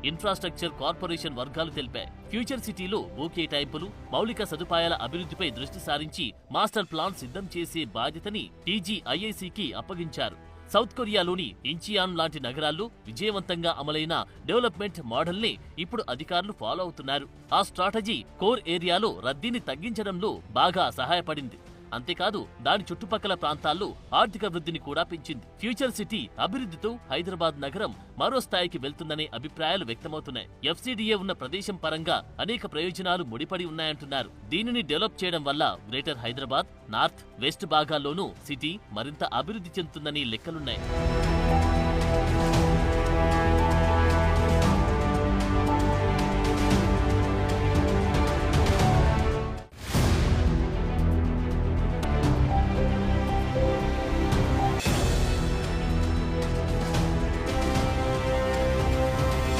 Infrastructure corporation వర్గాలు తెలిపాయి. Future సిటీలో భూ కేటాయింపులు, మౌలిక సదుపాయాల అభివృద్ధిపై దృష్టి సారించి మాస్టర్ ప్లాన్ సిద్ధం చేసే బాధ్యతని టీజీఐఐసీకి అప్పగించారు. సౌత్ కొరియాలోని ఇంచియాన్ లాంటి నగరాల్లో విజయవంతంగా అమలైన డెవలప్మెంట్ మోడల్ని ఇప్పుడు అధికారులు ఫాలో అవుతున్నారు. ఆ స్ట్రాటజీ కోర్ ఏరియాలో రద్దీని తగ్గించడంలో బాగా సహాయపడింది. అంతేకాదు దాని చుట్టుపక్కల ప్రాంతాల్లో ఆర్థిక వృద్ధిని కూడా పెంచింది. ఫ్యూచర్ సిటీ అభివృద్ధితో హైదరాబాద్ నగరం మరో స్థాయికి వెళ్తుందనే అభిప్రాయాలు వ్యక్తమవుతున్నాయి. ఎఫ్సీడీఏ ఉన్న ప్రదేశం పరంగా అనేక ప్రయోజనాలు ముడిపడి ఉన్నాయంటున్నారు. దీనిని డెవలప్ చేయడం వల్ల గ్రేటర్ హైదరాబాద్, నార్త్, వెస్ట్ భాగాల్లోనూ సిటీ మరింత అభివృద్ధి చెందుతుందని లెక్కలున్నాయి.